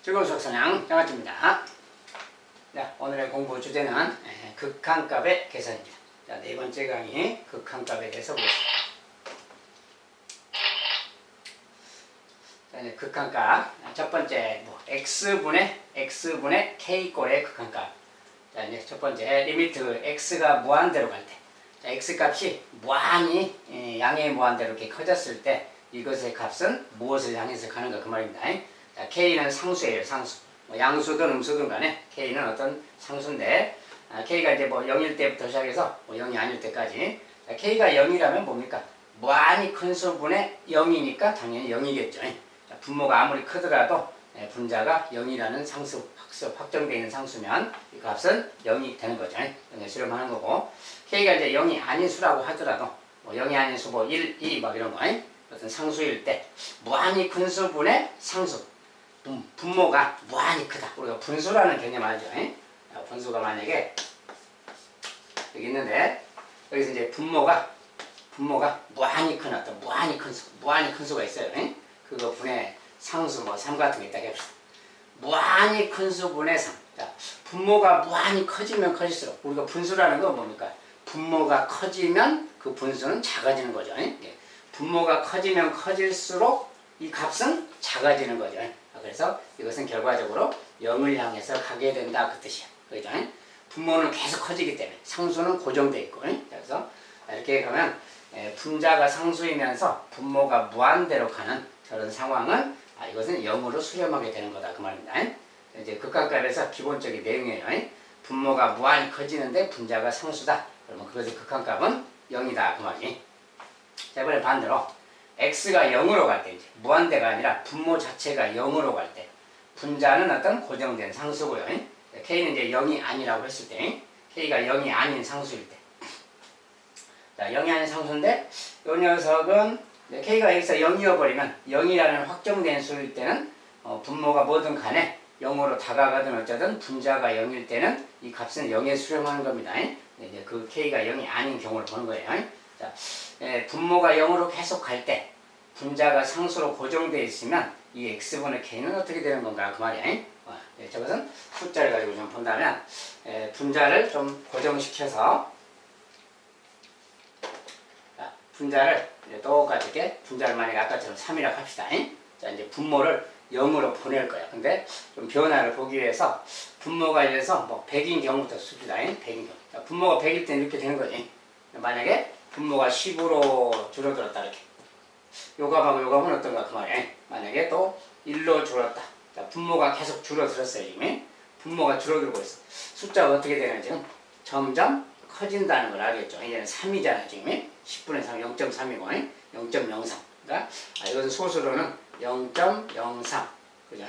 즐거운 수학선양 장아찌입니다. 자, 오늘의 공부 주제는 극한값의 계산입니다. 자, 네 번째 강의 극한값에 대해서 보겠습니다. 자, 이제 극한값 첫 번째 x분의 k꼴의 극한값. 자, 이제 첫 번째 리미트 x가 무한대로 갈 때, 자, x 값이 무한히 양의 무한대로 이렇게 커졌을 때 이것의 값은 무엇을 향해서 가는가 그 말입니다. 자, k는 상수예요, 상수. 양수든 음수든 간에 k는 어떤 상수인데, k가 이제 0일 때부터 시작해서 0이 아닐 때까지. 자, k가 0이라면 뭡니까? 무한히 큰 수분의 0이니까 당연히 0이겠죠. 자, 분모가 아무리 크더라도 분자가 0이라는 상수, 확정되어 있는 상수면 이 값은 0이 되는 거죠. 0에 수렴하는 거고, k가 이제 0이 아닌 수라고 하더라도 0이 아닌 수 1, 2 막 이런 거 어떤 상수일 때 무한히 큰 수분의 상수, 분모가 무한히 크다. 우리가 분수라는 개념 알죠? 분수가 만약에 여기 있는데, 여기서 이제 분모가 무한히 큰 어떤 무한히 큰 수가 있어요. 그거 분의 상수 3 같은 게 있다고 합시다. 무한히 큰 수분의 3. 자, 분모가 무한히 커지면 커질수록, 우리가 분수라는 건 뭡니까? 분모가 커지면 그 분수는 작아지는 거죠. 분모가 커지면 커질수록 이 값은 작아지는 거죠. 그래서 이것은 결과적으로 0을 향해서 가게 된다 그 뜻이야. 그죠? 분모는 계속 커지기 때문에 상수는 고정되어 있고. 그래서 이렇게 가면 분자가 상수이면서 분모가 무한대로 가는 저런 상황은 이것은 0으로 수렴하게 되는 거다 그 말입니다. 이제 극한값에서 기본적인 내용이에요. 분모가 무한히 커지는데 분자가 상수다. 그러면 그것의 극한값은 0이다 그 말이지. 자, 이번에 반대로 x가 0으로 갈 때, 이제 무한대가 아니라 분모 자체가 0으로 갈 때 분자는 어떤 고정된 상수고요. k는 이제 0이 아니라고 했을 때, k가 0이 아닌 상수일 때, 자, 0이 아닌 상수인데 이 녀석은 k가 여기서 0이어버리면 0이라는 확정된 수일 때는 분모가 뭐든 간에 0으로 다가가든 어쩌든 분자가 0일 때는 이 값은 0에 수렴하는 겁니다. 이제 그 k가 0이 아닌 경우를 보는 거예요. 자, 분모가 0으로 계속 갈 때 분자가 상수로 고정되어 있으면 이 x분의 k는 어떻게 되는 건가 그 말이야. 저것은 숫자를 가지고 좀 본다면, 분자를 좀 고정시켜서, 자, 분자를 똑같이 이렇게 분자를 만약에 아까처럼 3이라고 합시다. 자, 이제 분모를 0으로 보낼 거야. 근데 좀 변화를 보기 위해서 분모가 이래서 100인 경우부터 씁시다. 100인 경우. 자, 분모가 100일 때 이렇게 되는 거지. 만약에 분모가 10으로 줄어들었다 이렇게. 요 값하고 요 값은 어떤가 그 말이야. 만약에 또 1로 줄었다. 자, 분모가 계속 줄어들었어요. 지금 분모가 줄어들고 있어. 숫자가 어떻게 되는지는 점점 커진다는 걸 알겠죠. 이제는 3이잖아요. 지금 10분의 3 0.3이고 0.03. 그러니까 이것은 소수로는 0.03. 그죠?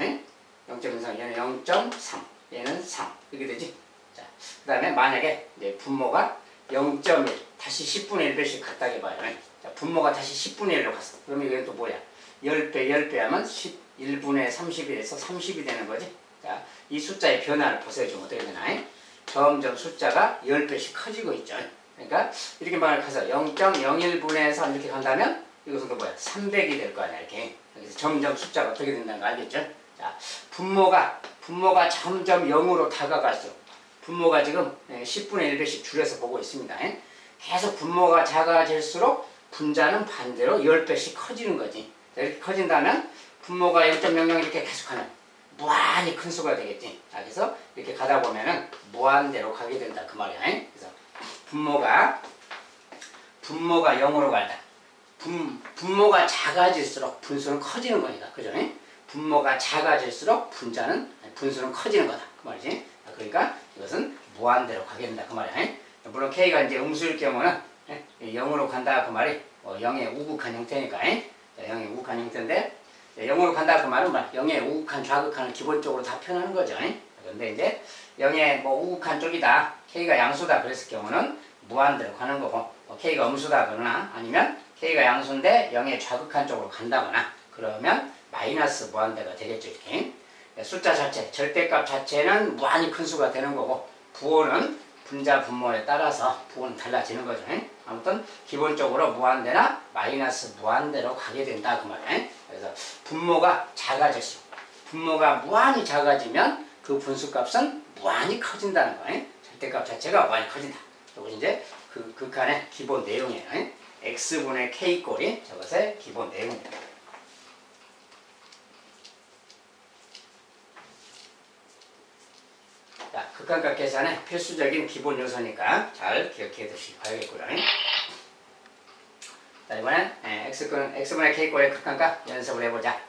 0.03. 얘는 0.3. 얘는 3. 이렇게 되지. 자, 그 다음에 만약에 이제 분모가 0.1 다시 10분의 1배씩 갔다 해봐요. 자, 분모가 다시 10분의 1로 갔어. 그러면 이건 또 뭐야? 10배 하면 11분의 31에서 30이 되는 거지. 자, 이 숫자의 변화를 보세요. 좀 어떻게 되나? 점점 숫자가 10배씩 커지고 있죠. 그러니까 이렇게 가서 0.01분의 3 이렇게 간다면 이것은 또 뭐야? 300이 될 거 아니야. 이렇게. 그래서 점점 숫자가 어떻게 된다는 거 알겠죠? 자, 분모가 점점 0으로 다가갈수록, 분모가 지금 10분의 1배씩 줄여서 보고 있습니다. 계속 분모가 작아질수록 분자는 반대로 10배씩 커지는 거지. 이렇게 커진다면 분모가 0.00 이렇게 계속하면 무한히 큰 수가 되겠지. 자, 그래서 이렇게 가다 보면은 무한대로 가게 된다 그 말이야. 그래서 분모가 0으로 갈다. 분모가 작아질수록 분수는 커지는 거니까. 그죠? 분모가 작아질수록 분수는 커지는 거다 그 말이지. 그러니까 이것은 무한대로 가게 된다 그 말이야. 물론 k가 이제 음수일 경우는 0으로 간다 그 말이 0의 우극한 형태니까. 0의 우극한 형태인데, 0으로 간다 그 말은 0의 우극한 좌극한을 기본적으로 다 표현하는 거죠. 그런데 이제 0의 우극한 쪽이다, k가 양수다 그랬을 경우는 무한대로 가는 거고, k가 음수다 그러나 아니면 k가 양수인데 0의 좌극한 쪽으로 간다거나 그러면 마이너스 무한대가 되겠죠. 이렇게 숫자 자체, 절대값 자체는 무한히 큰 수가 되는 거고, 부호는 분자 분모에 따라서 부호는 달라지는 거죠. 아무튼 기본적으로 무한대나 마이너스 무한대로 가게 된다 그 말이에요. 그래서 분모가 작아질수록 분모가 무한히 작아지면 그 분수값은 무한히 커진다는 거예요. 절대값 자체가 무한히 커진다. 이것이 이제 그 극한의 기본 내용이에요. x분의 k 꼴이 저것의 기본 내용입니다. 자, 극한값 계산의 필수적인 기본 요소니까 잘 기억해 두시기 바라겠고요. 자, 이번엔 x분의 k꼴의 극한값 연습을 해보자.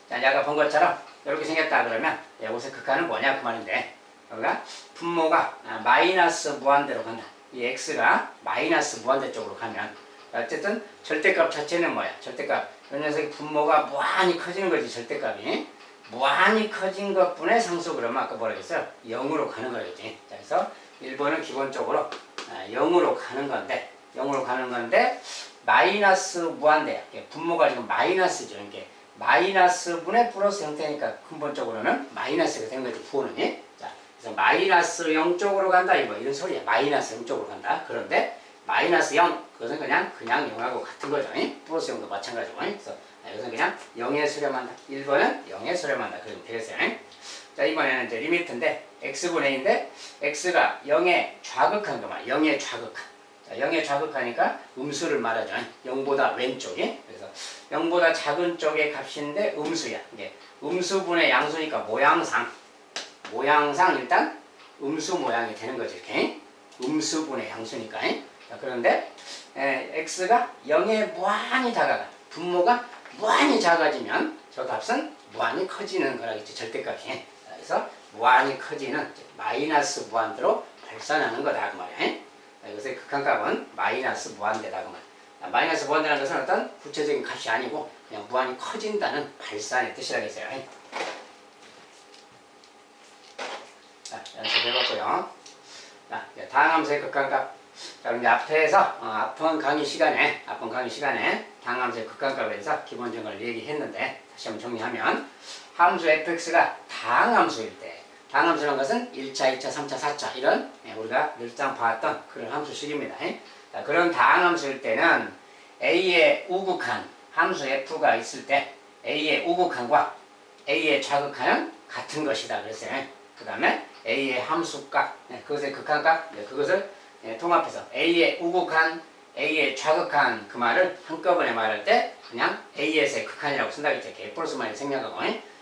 자, 이제 아까 본 것처럼 이렇게 생겼다 그러면 여기서 극한은 뭐냐 그 말인데, 여기가 분모가 마이너스 무한대로 간다. 이 x가 마이너스 무한대 쪽으로 가면 어쨌든 절대값 자체는 뭐야? 절대값. 이 녀석이 분모가 무한히 커지는 거지. 절대값이 무한히 커진 것분의 상수 그러면 아까 뭐라 그랬어요? 0으로 가는 거겠지. 자, 그래서 1번은 기본적으로 0으로 가는 건데 마이너스 무한대야. 분모가 지금 마이너스죠. 이게 마이너스 분의 플러스 형태니까 근본적으로는 마이너스가 된 거지. 부호는. 자, 그래서 마이너스 0 쪽으로 간다. 이런 소리야. 마이너스 0 쪽으로 간다. 그런데 마이너스 0 그것은 그냥 0하고 같은 거죠. 플러스 0도 마찬가지고. 그래서 이것은 그냥 0에 수렴한다. 1번은 0에 수렴한다. 그러면 되겠어요. 자, 이번에는 이제 리미트인데 x분의 a인데 x가 0에 좌극한 거만. 0에 좌극한. 자, 0에 좌극하니까 음수를 말하죠. 0보다 왼쪽에. 그래서 0보다 작은 쪽의 값인데 음수야. 이게 음수분의 양수니까 모양상 일단 음수 모양이 되는 거죠. 이렇게. 음수분의 양수니까. 자, 그런데 x가 0에 무한히 다가가. 분모가 무한히 작아지면 저 값은 무한히 커지는 거라겠지. 절대값이. 그래서 무한히 커지는 마이너스 무한대로 발산하는 거다 그 말이야. 이것의 극한값은 마이너스 무한대다 그 말. 마이너스 무한대라는 것은 어떤 구체적인 값이 아니고 그냥 무한히 커진다는 발산의 뜻이라겠어요. 자, 연습해봤고요. 자, 다음 함수의 극한값. 자, 그럼 이제 앞번 강의 시간에 다음 함수의 극한값에 대해서 기본적인 걸 얘기했는데 다시 한번 정리하면 함수 fx가 다항함수일 때, 다항함수라는 것은 1차, 2차, 3차, 4차 이런 우리가 늘상 봐왔던 그런 함수식입니다. 자, 그런 다항함수일 때는 a의 우극한 함수 f가 있을 때 a의 우극한과 a의 좌극한은 같은 것이다 그랬어요. 그 다음에 a의 함수값, 그것의 극한값, 그것을 통합해서 a의 우극한, a의 좌극한 그 말을 한꺼번에 말할 때 그냥 a에서의 극한이라고 쓴다겠죠. 이렇게 플러스 마이너스 생략하고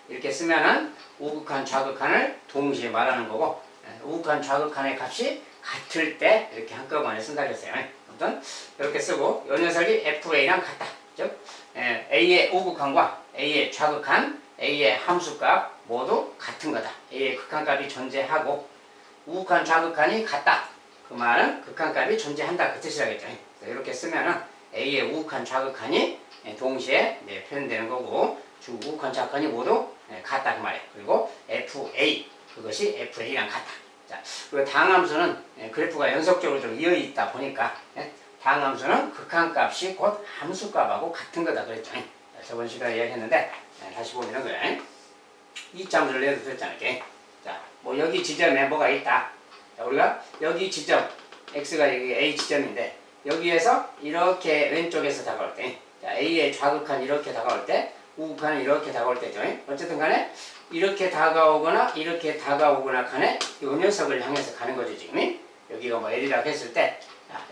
이렇게 쓰면은 우극한, 좌극한을 동시에 말하는 거고, 우극한, 좌극한의 값이 같을 때 이렇게 한꺼번에 쓴다겠어요. 아무튼 이렇게 쓰고 이 녀석이 fa랑 같다. 즉 a의 우극한과 a의 좌극한, a의 함수값 모두 같은 거다. a의 극한값이 존재하고 우극한, 좌극한이 같다. 그 말은 극한값이 존재한다 그 뜻이라겠죠. 이렇게 쓰면은 a의 우극한, 좌극한이 동시에 표현되는 거고 우극한, 좌극한이 모두 같다 그 말이에요. 그리고 fa 그것이 fa랑 같다. 자, 그리고 다항함수는 그래프가 연속적으로 좀 이어 있다 보니까 다항함수는 극한값이 곧 함수값하고 같은 거다 그랬죠. 저번 시간에 이야기했는데 다시 보면 그래. 이 점을 내도 됐잖아요. 자, 뭐 여기 지점에 뭐가 있다. 자, 우리가 여기 지점 x가 여기 a 지점인데 여기에서 이렇게 왼쪽에서 다가올 때, 자, a의 좌극한 이렇게 다가올 때, 우극한은 이렇게 다가올 때죠. 어쨌든 간에 이렇게 다가오거나 이렇게 다가오거나 간에 이 녀석을 향해서 가는 거죠. 지금 여기가 뭐 l이라고 했을 때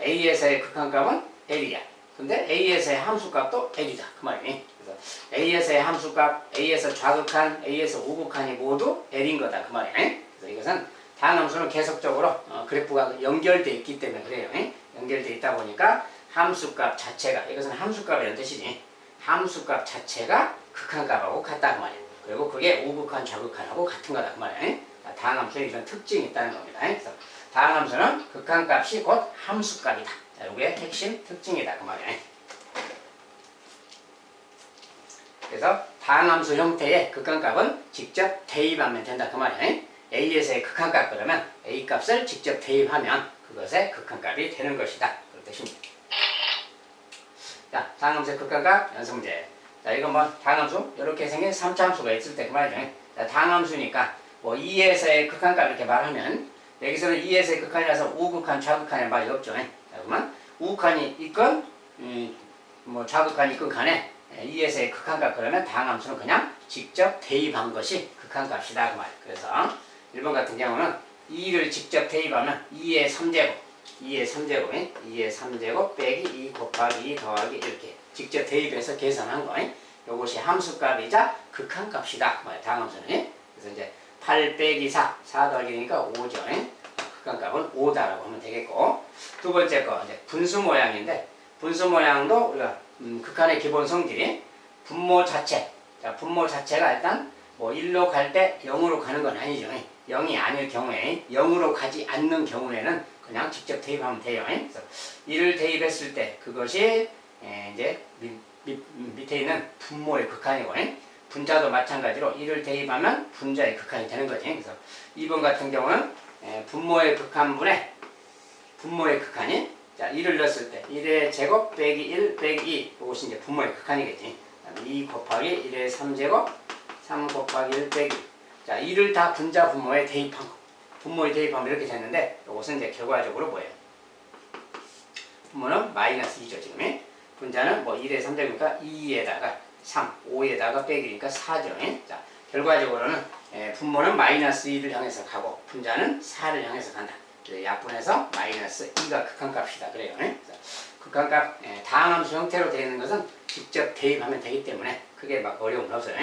a에서의 극한값은 l이야. 근데 a에서의 함수값도 l이다 그 말이니. 그래서 a에서의 함수값, a에서 좌극한, a에서 우극한이 모두 l인 거다 그 말이니. 그래서 이것은 다항함수는 계속적으로 그래프가 연결되어 있기 때문에 그래요. 연결되어 있다 보니까 함수값 자체가, 이것은 함수값이라는 뜻이지. 함수값 자체가 극한값하고 같다 그 말이에요. 그리고 그게 우극한, 좌극한하고 같은 거다 그 말이에요. 다항함수에 이런 특징이 있다는 겁니다. 그래서 다항함수는 극한값이 곧 함수값이다. 자, 이게 핵심 특징이다 그 말이에요. 그래서 다항함수 형태의 극한값은 직접 대입하면 된다 그 말이에요. a에서의 극한값 그러면 a 값을 직접 대입하면 그것의 극한값이 되는 것이다. 그런 뜻입니다. 자, 다항함수의 극한값 연습 문제. 자, 이거 뭐 다항함수 이렇게 생긴 3차 함수가 있을 때 그 말이죠. 자, 다항함수니까 뭐 2에서의 극한값 이렇게 말하면 여기서는 2에서의 극한이라서 우극한, 좌극한의 말이 없죠. 자, 그러면 우극한이 있건 뭐 좌극한이 있건 간에 2에서의 극한값 그러면 다항함수는 그냥 직접 대입한 것이 극한값이다 그 말. 그래서 1번 같은 경우는 2를 직접 대입하면 2의 3제곱 2의 3제곱 빼기 2 곱하기 2 더하기 이렇게 직접 대입해서 계산한 거. 이것이 함수값이자 극한값이다. 다항함수는. 그래서 이제 8 빼기 4 더하기니까 5죠. 극한값은 5다라고 하면 되겠고, 두 번째 거 이제 분수 모양인데, 분수 모양도 우리가 극한의 기본 성질이 분모 자체. 자, 분모 자체가 일단 뭐 1로 갈 때 0으로 가는 건 아니죠. 0이 아닐 경우에, 0으로 가지 않는 경우에는 그냥 직접 대입하면 돼요. 그래서 1을 대입했을 때 그것이 이제 밑에 있는 분모의 극한이고, 분자도 마찬가지로 1을 대입하면 분자의 극한이 되는 거지. 그래서 2번 같은 경우는 분모의 극한분의 분모의 극한이, 자 1을 넣었을 때 1의 제곱 빼기 1 빼기 2, 이것이 이제 분모의 극한이겠지. 2 곱하기 1의 3제곱 3 곱하기 1 빼기, 자 2를 다 분자 분모에 대입한 거, 분모에 대입하면 이렇게 됐는데, 이것은 이제 결과적으로 뭐예요? 분모는 마이너스 2죠 지금. 분자는 뭐 1의 3제곱이니까 2에다가 3, 5에다가 빼기니까 4죠. 자 결과적으로는 분모는 마이너스 2를 향해서 가고 분자는 4를 향해서 간다. 약분해서 마이너스 2가 극한값이다 그래요. 그래서 극한값 다항함수 형태로 되어 있는 것은 직접 대입하면 되기 때문에 크게 막 어려움은 없어요.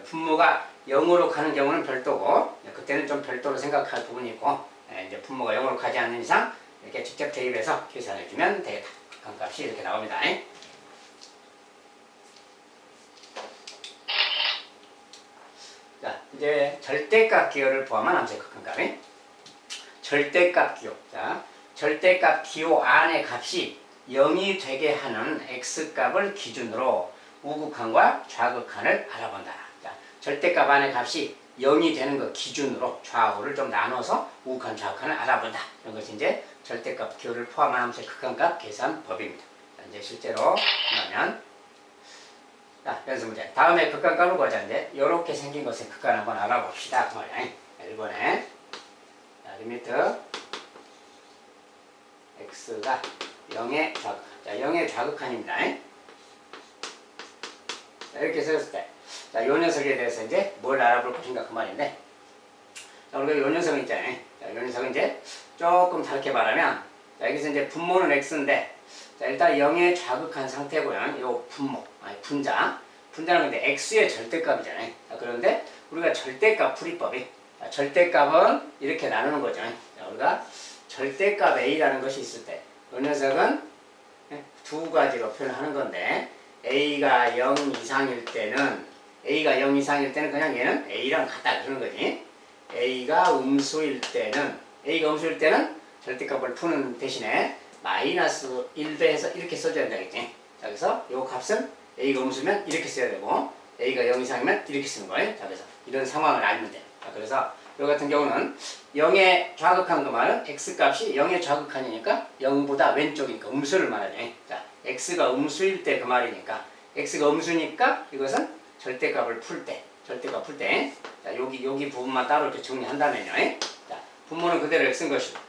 분모가 0으로 가는 경우는 별도고, 그때는 좀 별도로 생각할 부분이 있고, 이제 분모가 0으로 가지 않는 이상 이렇게 직접 대입해서 계산해 주면 되겠다. 극한값이 이렇게 나옵니다. 자, 이제 절대값 기호를 포함한 함수의 극한값이 절대값 기호. 자, 절대값 기호 안의 값이 0이 되게 하는 x값을 기준으로 우극한과 좌극한을 알아본다. 자, 절대값 안의 값이 0이 되는 것 기준으로 좌우를 좀 나눠서 우극한, 좌극한을 알아본다. 이런 것이 이제 절대값 기호를 포함한 함수의 극한값 계산법입니다. 자, 이제 실제로 하면, 자, 연습 문제. 다음에 극한값을 보자. 이제 이렇게 생긴 것의 극한 한번 알아봅시다. 그 말이야. 1번에 리미트 x가 0의 좌극한. 자, 0의 좌극한입니다. 자, 이렇게 썼을 때, 자, 요 녀석에 대해서 이제 뭘 알아볼 것인가 그 말인데, 자, 우리가 요 녀석은 있잖아요. 자, 요 녀석은 이제 조금 다르게 말하면, 자, 여기서 이제 분모는 x인데, 자, 일단 0의 좌극한 상태고요. 요 분모, 분자. 분자는 근데 x의 절대값이잖아요. 자, 그런데 우리가 절대값 풀이법이, 자, 절대값은 이렇게 나누는 거죠. 자, 우리가 절대값 a라는 것이 있을 때, 이 녀석은 두 가지로 표현하는 건데, a가 0 이상일 때는, a가 0 이상일 때는 그냥 얘는 a랑 같다 그러는 거지. a가 음수일 때는 절대값을 푸는 대신에 마이너스 1배해서 이렇게 써줘야 된다겠지. 자, 그래서 이 값은 a가 음수면 이렇게 써야 되고, a가 0 이상이면 이렇게 쓰는 거예요. 자, 그래서 이런 상황을 알면 돼. 자, 그래서 이 같은 경우는 0의 좌극한 그 말은 x값이 0의 좌극한이니까 0보다 왼쪽이니까 음수를 말하죠. 자, x가 음수일 때 그 말이니까, x가 음수니까 이것은 절대값을 풀 때, 자, 여기 부분만 따로 이렇게 정리한다면요. 자, 분모는 그대로 x인 것이고,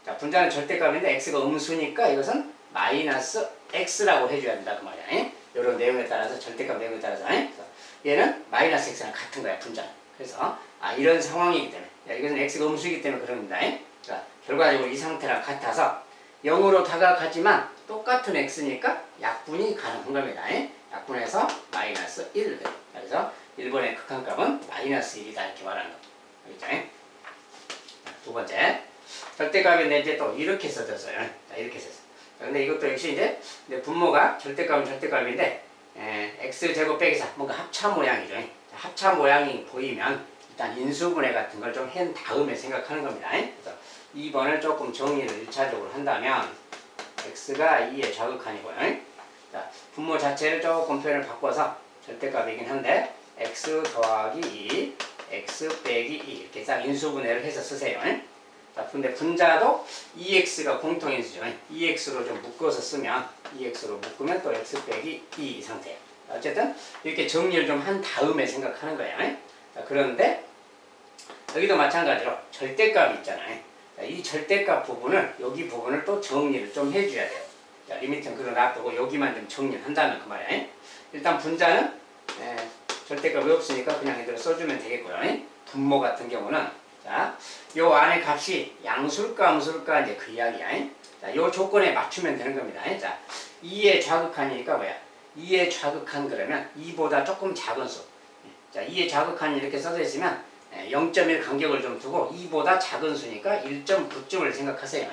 자, 분자는 절대값인데 x가 음수니까 이것은 마이너스 x라고 해줘야 된다 그 말이야. 이런 내용에 따라서, 절대값 내용에 따라서. 그래서 얘는 마이너스 x랑 같은 거야, 분자는. 그래서 이런 상황이기 때문에, 이것은 x가 음수이기 때문에 그럽니다. 자, 결과적으로 이 상태랑 같아서 0으로 다가가지만 똑같은 x니까 약분이 가능한 겁니다. 약분해서 마이너스 1. 그래서 1번의 극한값은 마이너스 1이다 이렇게 말하는 겁니다. 알겠죠? 두 번째, 절대값인데 이제 또 이렇게 써졌어요. 자, 이렇게 썼어요. 근데 이것도 역시 이제 분모가 절대값은 절대값인데, x제곱 빼기 4, 뭔가 합차 모양이죠. 합차 모양이 보이면 일단 인수분해 같은 걸 좀 한 다음에 생각하는 겁니다. 그래서 2번을 조금 정리를 1차적으로 한다면, x가 2의 좌극한이고요. 자, 분모 자체를 조금 표현을 바꿔서 절대값이긴 한데, x 더하기 2, x 빼기 2 이렇게 딱 인수분해를 해서 쓰세요. 자, 근데 분자도 2x가 공통인수죠. 2x로 좀 묶어서 쓰면, 2x로 묶으면 또 x 빼기 2 상태예요. 어쨌든 이렇게 정리를 좀 한 다음에 생각하는 거예요. 자, 그런데 여기도 마찬가지로 절대값이 있잖아요. 자, 이 절대값 부분을, 여기 부분을 또 정리를 좀 해줘야 돼요. 자, 리미트는 그대로 놔두고 여기만 좀 정리를 한다면 그 말이에요. 일단 분자는 절대값이 없으니까 그냥 이대로 써주면 되겠고요. 분모 같은 경우는 자, 요 안에 값이 양수일까 음수일까 이제 그 이야기야. 자, 요 조건에 맞추면 되는 겁니다. 자, 2의 좌극한이니까 뭐야? 2의 좌극한 그러면 2보다 조금 작은 수. 자, 2의 좌극한이 이렇게 써져 있으면 0.1 간격을 좀 두고 2보다 작은 수니까 1.9쯤을 생각하세요.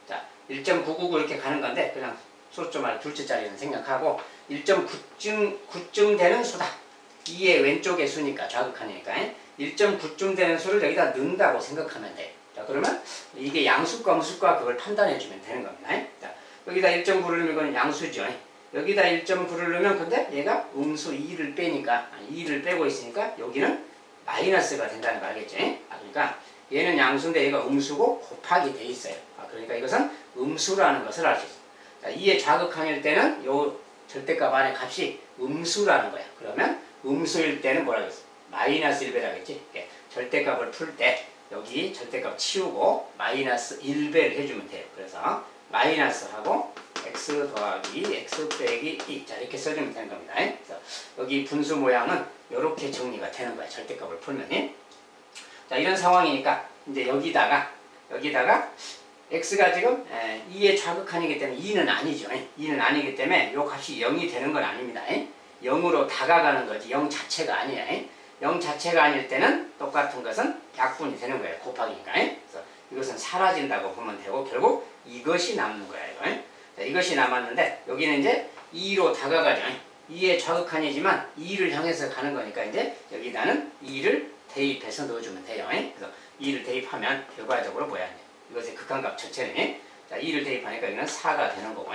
자, 1.999 이렇게 가는 건데 그냥 소수점을 둘째 자리는 생각하고 1.9쯤 되는 수다. 2의 왼쪽의 수니까 좌극한이니까 1.9쯤 되는 수를 여기다 넣는다고 생각하면 돼요. 자, 그러면 이게 양수과 무수과 그걸 판단해 주면 되는 겁니다. 자, 여기다 1.9를 넣으면 이건 양수죠. 여기다 1.9를 넣으면 근데 얘가 음수 2를 빼니까 2를 빼고 있으니까 여기는 마이너스가 된다는 거 알겠죠? 그러니까 얘는 양수인데 얘가 음수고 곱하기 돼 있어요. 그러니까 이것은 음수라는 것을 알 수 있어요. 자, 2의 좌극항일 때는 요 절대값 안에 값이 음수라는 거야. 그러면 음수일 때는 뭐라고 했어? 마이너스 1배라고 했지? 절대값을 풀 때 여기 절대값 치우고 마이너스 1배를 해주면 돼요. 그래서 마이너스하고 x 더하기 x 빼기 2. 자, 이렇게 써주면 되는 겁니다. 그래서 여기 분수 모양은 이렇게 정리가 되는 거야. 절대값을 풀면. 자, 이런 상황이니까 이제 여기다가 x가 지금 2의 좌극한이기 때문에 2는 아니죠. 2는 아니기 때문에 이 값이 0이 되는 건 아닙니다. 0으로 다가가는 거지 0 자체가 아니야. 0 자체가 아닐 때는 똑같은 것은 약분이 되는 거예요. 곱하기니까. 그래서 이것은 사라진다고 보면 되고 결국 이것이 남는 거야. 자, 이것이 남았는데 여기는 이제 2로 다가가죠. 2의 좌극한이지만 2를 향해서 가는 거니까 이제 여기다는 2를 대입해서 넣어주면 돼요. 그래서 2를 대입하면 결과적으로 뭐야? 이것의 극한값 전체는 자, 2를 대입하니까 여기는 4가 되는 거고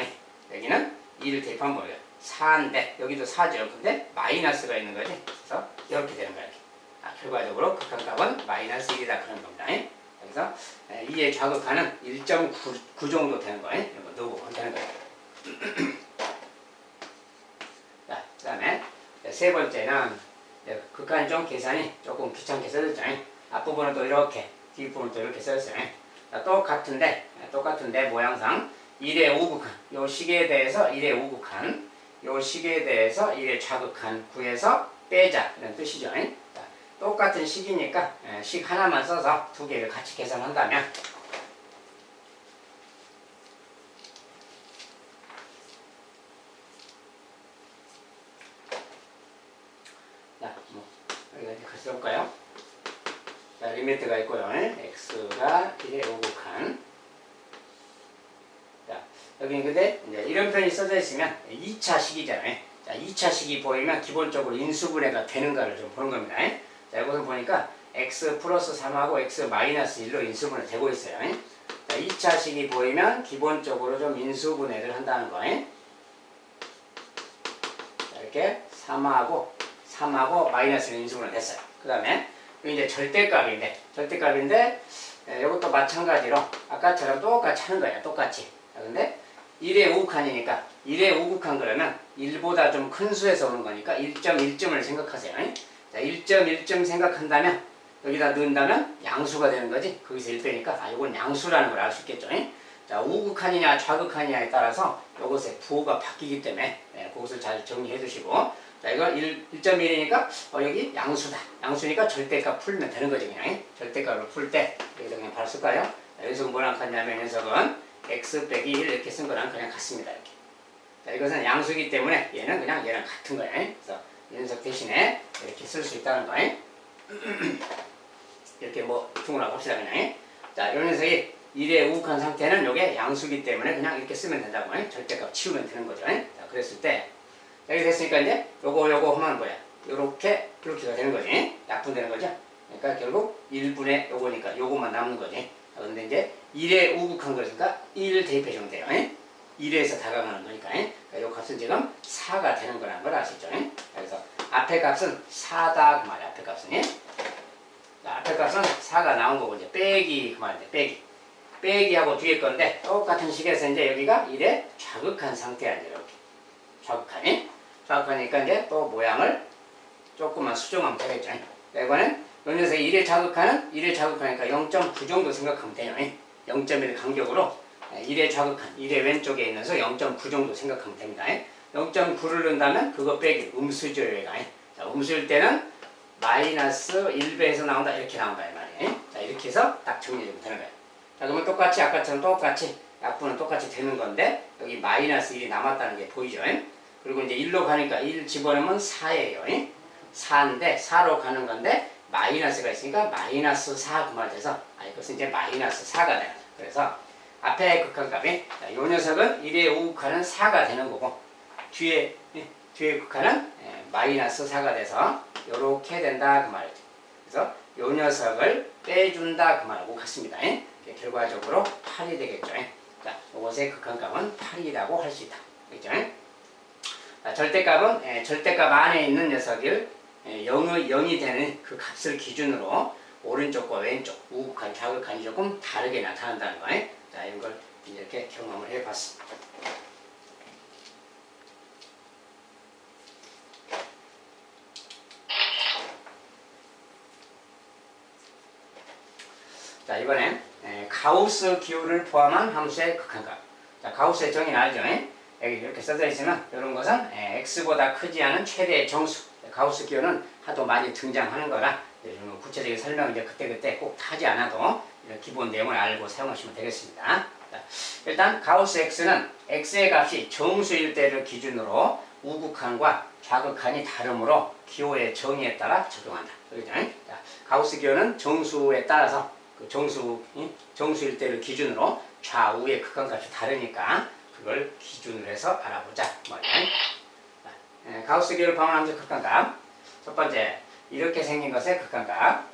여기는 2를 대입하면 뭐예요? 4인데 여기도 4죠. 근데 마이너스가 있는 거지. 그래서 이렇게 되는 거야. 결과적으로 극한값은 마이너스 1이다 그런 겁니다. 그래서 2의 좌극한은 1.9 정도 되는 거예요. 이거 넣어보면 되는 거예요. 자, 그 다음에 세 번째는 극한 좀 계산이 조금 귀찮게 써졌죠. 앞부분은 또 이렇게 뒷부분은 또 이렇게 써졌어요. 똑같은데 모양상 1의 우극한 요 식에 대해서 1의 우극한 요 식에 대해서 1의 좌극한 구해서 빼자 이런 뜻이죠. 자, 똑같은 식이니까 식 하나만 써서 두 개를 같이 계산한다면 자, 여기가 이제 같이 볼까요? 자, 리미트가 있고요. x가 1의 우극한 여기 근데 이제 이런 편이 써져 있으면 2차 식이잖아요. 자, 2차 식이 보이면 기본적으로 인수분해가 되는가를 좀 보는 겁니다. 자, 이것을 보니까 x 플러스 3하고 x 마이너스 1로 인수분해 되고 있어요. 자, 2차 식이 보이면 기본적으로 좀 인수분해를 한다는 거예요. 자, 이렇게 3하고 마이너스 1 인수분해 됐어요. 그 다음에 이제 절대값인데 이것도 마찬가지로 아까처럼 똑같이 하는 거예요. 똑같이. 자, 근데 1의 우극한이니까 1의 우극한 그러면 1보다 좀 큰 수에서 오는 거니까 1.1쯤을 생각하세요. 자, 1.1쯤 생각한다면 여기다 넣는다면 양수가 되는 거지. 거기서 1 빼니까 이건 양수라는 걸 알 수 있겠죠. 자, 우극한이냐 좌극한이냐에 따라서 이것의 부호가 바뀌기 때문에 그것을 잘 정리해 두시고 자, 이거 1.1이니까 여기 양수다. 양수니까 절대값 풀면 되는 거지. 그냥 절대값을 풀 때 여기서 그냥 바로 쓸까요? 자, 녀석은 뭐랑 같냐면 녀석은 x 빼기 1 이렇게 쓴 거랑 그냥 같습니다. 이렇게. 자, 이것은 양수이기 때문에 얘는 그냥 얘랑 같은 거예요. 그래서 이 녀석 대신에 이렇게 쓸 수 있다는 거예요. 이렇게 뭐 둥으로 합시다 그냥. 자, 이 녀석이 1의 우극한 상태는 이게 양수이기 때문에 그냥 이렇게 쓰면 된다고. 절대값 치우면 되는 거죠. 자, 그랬을 때 여기 됐으니까 이제 요거 하면 뭐야? 이렇게가 되는 거지. 약분되는 거죠. 그러니까 결국 1분의 요거니까 요것만 남는 거지. 그런데 이제 1의 우극한 거니까 1을 대입해주면 돼요. 1에서 다가가는 거니까. 이 값은 지금 4가 되는 거라는 걸 아시죠? 그래서 앞에 값은 4다 그 말이야. 앞에 값은. 앞에 값은 4가 나온 거고 이제 빼기 그 말인데 빼기하고 뒤에 건데 똑같은 식에서 이제 여기가 1의 좌극한 상태 아니에요. 이렇게 좌극하니까 이제 또 모양을 조금만 수정하면 되겠죠. 이거는 이 녀석이 1의 좌극하니까 0.9 정도 생각하면 돼요. 0.1 간격으로 1의 좌극한 1의 왼쪽에 있는 수 0.9 정도 생각하면 됩니다. 0.9를 넣는다면 그거 빼기 음수죠. 얘가 자, 음수일 때는 마이너스 1배에서 나온다. 이렇게 나온다. 이 말이에요. 자, 이렇게 해서 딱 정리해주면 되는 거예요. 자, 그러면 똑같이 아까처럼 똑같이 약분은 똑같이 되는 건데 여기 마이너스 1이 남았다는 게 보이죠? 그리고 이제 1로 가니까 1 집어넣으면 4예요. 4인데 4로 가는 건데 마이너스가 있으니까 마이너스 4 그 말 돼서 이것은 이제 마이너스 4가 되는 거예요. 그래서 앞에 극한값이 이 녀석은 1의 우극한은 4가 되는 거고 뒤에 극한은 마이너스 4가 돼서 이렇게 된다 그 말이죠. 그래서 이 녀석을 빼준다 그 말하고 같습니다. 결과적으로 8이 되겠죠. 자, 이것의 극한값은 8이라고 할 수 있다. 그렇죠? 자, 절대값은 절대값 안에 있는 녀석을 0이 되는 그 값을 기준으로 오른쪽과 왼쪽, 우극한, 좌극한이 조금 다르게 나타난다는 거예요. 자, 이런 걸 이렇게 경험을 해봤습니다. 자, 이번엔 가우스 기호를 포함한 함수의 극한값. 자, 가우스의 정의는 알죠? 여기 이렇게 써져 있으면 이런 것은 x보다 크지 않은 최대의 정수. 가우스 기호는 하도 많이 등장하는 거라 구체적인 설명은 이제 그때그때 꼭 하지 않아도 이런 기본 내용을 알고 사용하시면 되겠습니다. 자, 일단 가우스 x는 x의 값이 정수일 때를 기준으로 우극한과 좌극한이 다르므로 기호의 정의에 따라 적용한다. 그렇죠? 자, 가우스 기호는 정수에 따라서 그 정수일 때를 기준으로 좌우의 극한값이 다르니까 그걸 기준으로 해서 알아보자. 가우스 기호를 포함한 함수 극한값. 첫 번째, 이렇게 생긴 것의 극한값.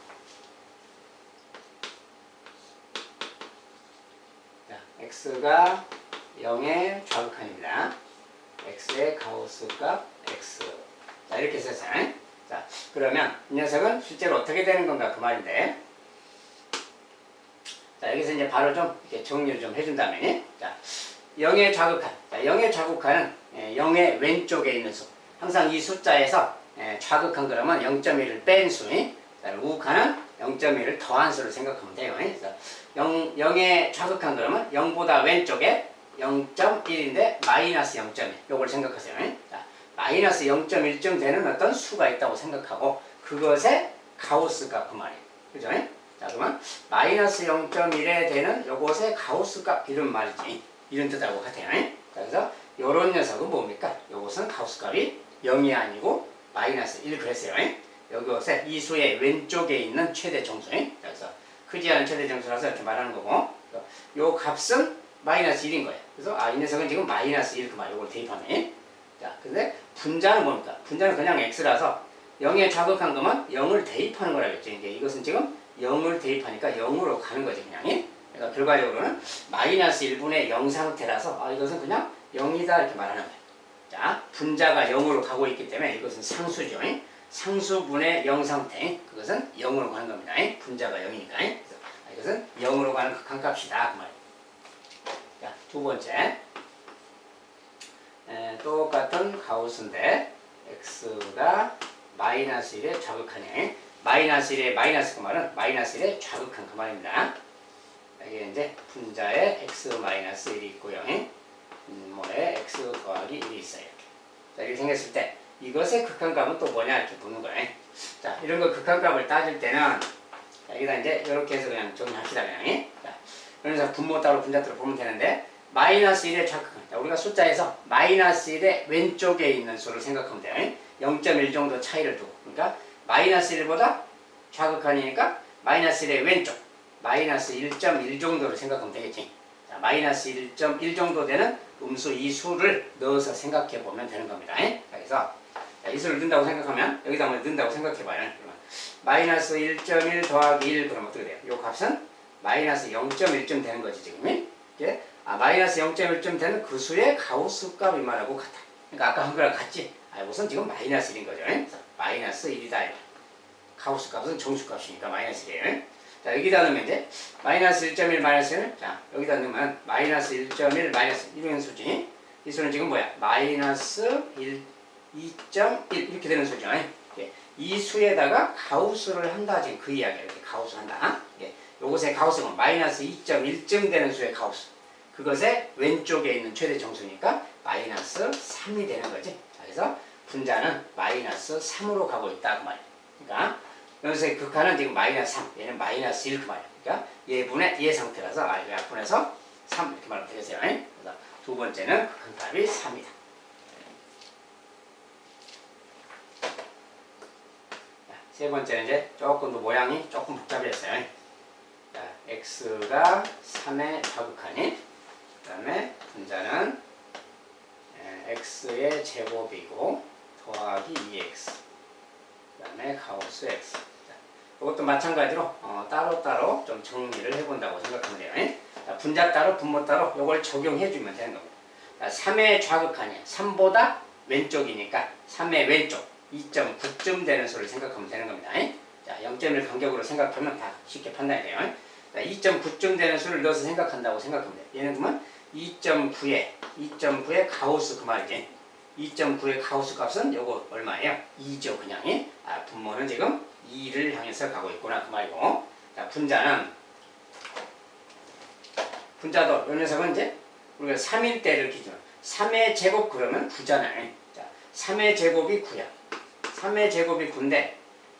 자, x가 0의 좌극한입니다. x의 가우스 값 x. 자, 이렇게 썼어요. 자, 그러면 이 녀석은 실제로 어떻게 되는 건가 그 말인데. 자, 여기서 이제 바로 좀 이렇게 정리를 좀 해준다면, 자, 0의 좌극한. 자, 0의 좌극한은 0의 왼쪽에 있는 수. 항상 이 숫자에서 좌극한 그러면 0.1을 뺀 수. 우극한은 0.1을 더한 수를 생각하면 돼요. 그래서 0의 좌극한 그러면 0보다 왼쪽에 0.1인데 마이너스 0.1. 요걸 생각하세요. 자, 마이너스 0.1쯤 되는 어떤 수가 있다고 생각하고 그것의 가우스 값 그 말이에요. 그죠? 자, 그러면 마이너스 0.1에 되는 요것의 가우스 값 이런 말이지. 이런 뜻하고 같아요. 자, 그래서 요런 녀석은 뭡니까? 요것은 가우스 값이 0이 아니고 마이너스 1 그랬어요. 여기서 이 수의 왼쪽에 있는 최대 정수. 그래서 크지 않은 최대 정수라서 이렇게 말하는 거고 요 값은 마이너스 1인 거예요. 그래서 이 녀석은 지금 마이너스 1 그 말 요걸 대입하면. 자, 근데 분자는 뭡니까? 분자는 그냥 x라서 0에 좌극한 거면 0을 대입하는 거라겠죠. 이제 이것은 지금 0을 대입하니까 0으로 가는 거지 그냥. 그러니까 결과적으로는 마이너스 1분의 0 상태라서 이것은 그냥 0이다 이렇게 말하는 거예요. 자, 분자가 0으로 가고 있기 때문에 이것은 상수죠. 상수분의 0 상태. 그것은 0으로 가는 겁니다. 분자가 0이니까. 그래서 이것은 0으로 가는 극한값이다 그 말이에요. 자, 두 번째. 똑같은 가우스인데 x가 마이너스 1의 좌극한이에요. 마이너스 1의 마이너스 그 말은 마이너스 1의 좌극한 그 말입니다. 여기 이제 분자에 x 마이너스 1이 있고요. 분모에 x 더하기 1이 있어요. 이렇게. 자, 이렇게 생겼을 때 이것의 극한값은 또 뭐냐 이렇게 묻는 거예요. 자, 이런 거 극한값을 따질 때는 자, 여기다 이제 이렇게 해서 그냥 정리합시다 그냥. 자, 그래서 분모 따로 분자 따로 보면 되는데 마이너스 1의 좌극한. 자, 우리가 숫자에서 마이너스 1의 왼쪽에 있는 수를 생각하면 돼요. 0.1 정도 차이를 두고. 그러니까 마이너스 1보다 좌극한이니까 마이너스 1의 왼쪽. 마이너스 1.1 정도를 생각하면 되겠지. 자, 마이너스 1.1 정도 되는 음수 이 수를 넣어서 생각해 보면 되는 겁니다. 그래서 이 수를 넣는다고 생각하면 여기다 한번 넣는다고 생각해 봐요. 그러면 마이너스 1.1 더하기 1 그러면 어떻게 돼요? 이 값은 마이너스 0.1쯤 되는 거지 지금. 이게 마이너스 0.1쯤 되는 그 수의 가우스 값이 말하고 같아. 그러니까 아까 한 거랑 같지. 우선 지금 마이너스 1인 거죠. 그래서 마이너스 1이다. 가우스 값은 정수 값이니까 마이너스 1이에요. 자, 여기다 넣으면 이제 마이너스 1.1 마이너스 1. 자, 여기다 넣으면 마이너스 1.1 마이너스 1이라는 수지. 이 수는 지금 뭐야? 마이너스 1, 2.1 이렇게 되는 수죠. 이 수에다가 가우스를 한다. 지금 그 이야기야. 이렇게 가우스 한다. 요것의 가우스는 마이너스 2.1쯤 되는 수의 가우스. 그것의 왼쪽에 있는 최대 정수니까 마이너스 3이 되는 거지. 자, 그래서 분자는 마이너스 3으로 가고 있다 그 말이야. 그러니까 여기서의 극한은 지금 마이너스 3, 얘는 마이너스 1 그 말이야. 그러니까 얘 상태라서 이거 약분해서 3 이렇게 말하면 되겠어요. 그래서 두 번째는 극한값이 3이다. 세 번째는 이제 조금 더 모양이 조금 복잡해졌어요. 자, x가 3의 좌극하니, 그 다음에 분자는 x의 제곱이고 더하기 2x, 그 다음에 가우스 x. 자, 이것도 마찬가지로 따로따로 좀 정리를 해본다고 생각하면 돼요. 자, 분자 따로 분모 따로 이걸 적용해주면 되는 겁니다. 자, 3의 좌극하니 3보다 왼쪽이니까 3의 왼쪽 2.9쯤 되는 수를 생각하면 되는 겁니다. 자, 0.1 간격으로 생각하면 다 쉽게 판단이 돼요. 자, 2.9쯤 되는 수를 넣어서 생각한다고 생각하면 돼요. 얘는 그러면 2.9의 가우스 그 말이지. 2.9의 가우스 값은 요거 얼마예요? 2죠 그냥. 분모는 지금 2를 향해서 가고 있구나 그 말이고. 자, 분자도 요 녀석은 이제 우리가 3일 때를 기준으로 3의 제곱 그러면 9잖아요. 자, 3의 제곱이 9야. 3의 제곱이 9인데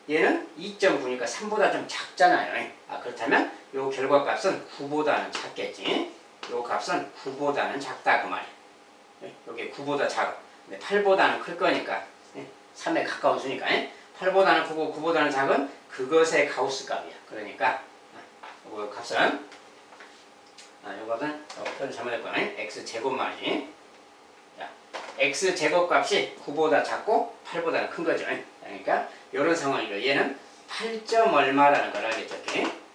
얘는 2.9니까 3보다 좀 작잖아요. 그렇다면 요 결과값은 9보다는 작겠지. 요 값은 9보다는 작다 그 말이야. 여기 9보다 작아. 근데 8보다는 클 거니까 3에 가까운 수니까 8보다는 크고 9보다는 작은 그것의 가우스 값이야. 그러니까 요 값은 요것은 표현 잘못했구나. x제곱 말이지. 자, x제곱 값이 9보다 작고 8보다는 큰 거죠. 그러니까 이런 상황이고 얘는 8점 얼마라는 걸 알겠죠.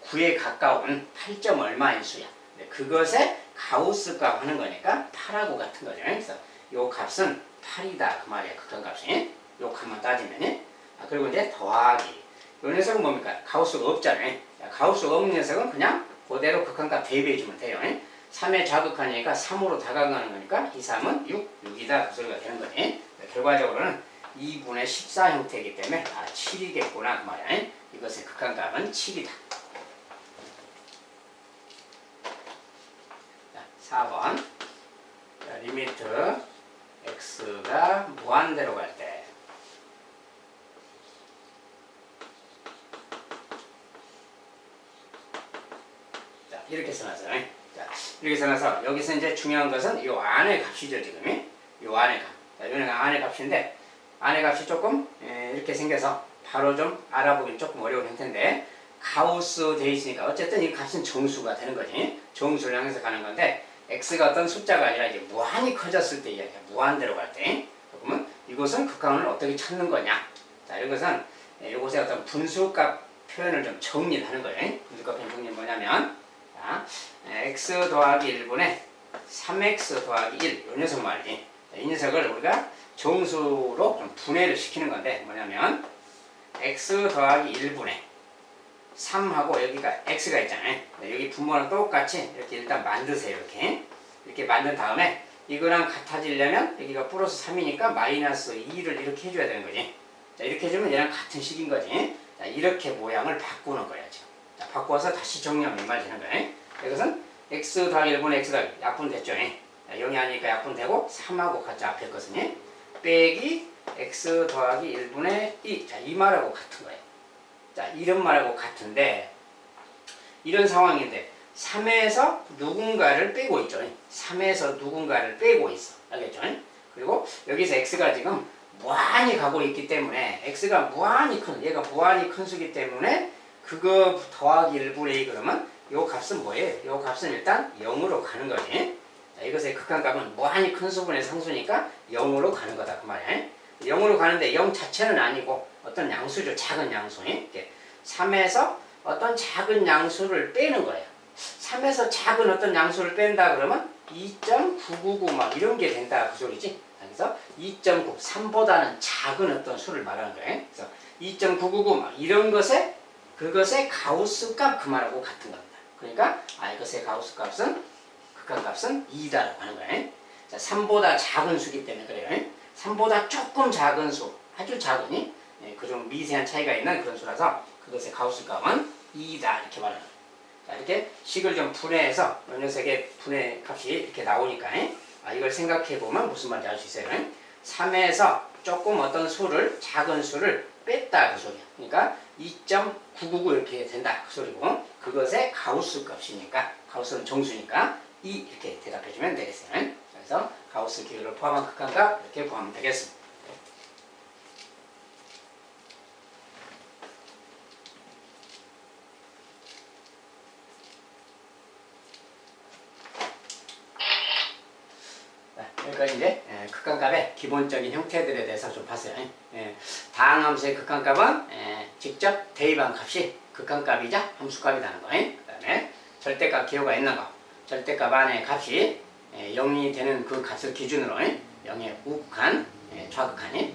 9에 가까운 8점 얼마인 수야. 그것의 가우스 값 하는 거니까 8하고 같은 거죠. 그래서 요 값은 8이다 그 말이야. 극한값이. 요 값만 따지면. 그리고 이제 더하기. 요 녀석은 뭡니까? 가우스가 없잖아요. 가우스가 없는 녀석은 그냥 그대로 극한값 대입해주면 돼요. 3의 좌극하니까 3으로 다가가는 거니까 이 3은 6이다 그 소리가 되는 거지. 결과적으로는 2분의 14 형태이기 때문에 7이겠구나 그 말이야. 이것의 극한값은 7이다. 4번 리미트 x가 무한대로 갈 때 이렇게 써놨어요. 자, 이렇게 써놔서 여기서 이제 중요한 것은 이 안의 값이죠 지금. 이 안의 값. 자, 이거는 안의 값인데 안의 값이 조금 이렇게 생겨서 바로 좀 알아보긴 조금 어려운 형태인데 가우스 돼 있으니까 어쨌든 이 값은 정수가 되는 거지. 정수를 향해서 가는 건데 x가 어떤 숫자가 아니라 이제 무한히 커졌을 때 이야기야. 무한대로 갈 때. 그러면 이것은 극한을 어떻게 찾는 거냐. 자, 이것은 이것의 어떤 분수값 표현을 좀 정리를 하는 거예요. 분수값 표현 정리는 뭐냐면 자, x 더하기 1분의 3x 더하기 1 이 녀석 말이지. 이 녀석을 우리가 정수로 좀 분해를 시키는 건데 뭐냐면 x 더하기 1분의 3하고 여기가 x가 있잖아요. 여기 분모랑 똑같이 이렇게 일단 만드세요. 이렇게 만든 다음에 이거랑 같아지려면 여기가 플러스 3이니까 마이너스 2를 이렇게 해줘야 되는 거지. 자, 이렇게 해주면 얘랑 같은 식인 거지. 자, 이렇게 모양을 바꾸는 거야 지금. 자, 바꿔서 다시 정리하면 이 말이 되는 거예요. 이것은 x 더하기 1분의 x 더하기 약분됐죠. 0이 아니니까 약분되고 3하고 같이 앞에 것은요. 빼기 x 더하기 1분의 2. 자, 이 말하고 같은 거예요. 자, 이런 말하고 같은데 이런 상황인데 3에서 누군가를 빼고 있죠. 3에서 누군가를 빼고 있어. 알겠죠? 그리고 여기서 x가 지금 무한히 가고 있기 때문에 x가 무한히 큰, 얘가 무한히 큰 수기 때문에 그거 더하기 1분의 2 그러면 요 값은 뭐예요? 요 값은 일단 0으로 가는 거지. 자, 이것의 극한값은 무한히 큰 수분의 상수니까 0으로 가는 거다 그 말이야. 0으로 가는데 0 자체는 아니고 어떤 양수죠. 작은 양수. 이렇게 3에서 어떤 작은 양수를 빼는 거예요. 3에서 작은 어떤 양수를 뺀다 그러면 2.999 막 이런 게 된다 그 소리지. 그래서 2.9, 3보다는 작은 어떤 수를 말하는 거예요. 그래서 2.999 막 이런 것에 그것의 가우스 값 그 말하고 같은 겁니다. 그러니까 이것의 가우스 값은 극한값은 2다라고 하는 거예요. 자, 3보다 작은 수기 때문에 그래요. 3보다 조금 작은 수, 아주 작으니 그 좀 미세한 차이가 있는 그런 수라서 그것의 가우스 값은 2다 이렇게 말하는 거예요. 자, 이렇게 식을 좀 분해해서 이 녀석의 분해 값이 이렇게 나오니까 이걸 생각해 보면 무슨 말인지 알 수 있어요. 3에서 조금 어떤 수를 작은 수를 뺐다 그 소리야. 그러니까 2.999 이렇게 된다 그 소리고 그것의 가우스 값이니까 가우스는 정수니까 2 이렇게 대답해 주면 되겠어요. 그래서 가우스 기호를 포함한 극한값 이렇게 구하면 되겠습니다. 여기까지 이제 극한값의 기본적인 형태들에 대해서 좀 봤어요. 다항함수의 극한값은 직접 대입한 값이 극한값이자 함수값이라는 거. 그 다음에 절대값 기호가 있는 거. 절대값 안에 값이 0이 되는 그 값을 기준으로 0의 우극한, 좌극한이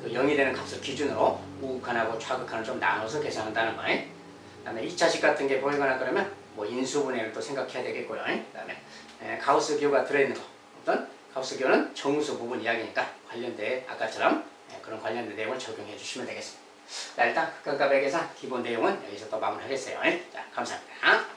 그 0이 되는 값을 기준으로 우극한하고 좌극한을 좀 나눠서 계산한다는 거. 그 다음에 2차식 같은 게 보이거나 그러면 뭐 인수분해를 또 생각해야 되겠고요. 그 다음에 가우스 기호가 들어있는 거. 어떤 가우스 기호는 정수 부분 이야기니까 관련된 아까처럼 그런 관련된 내용을 적용해 주시면 되겠습니다. 자, 일단 극한값의 계산 기본 내용은 여기서 또 마무리하겠어요. 자, 감사합니다.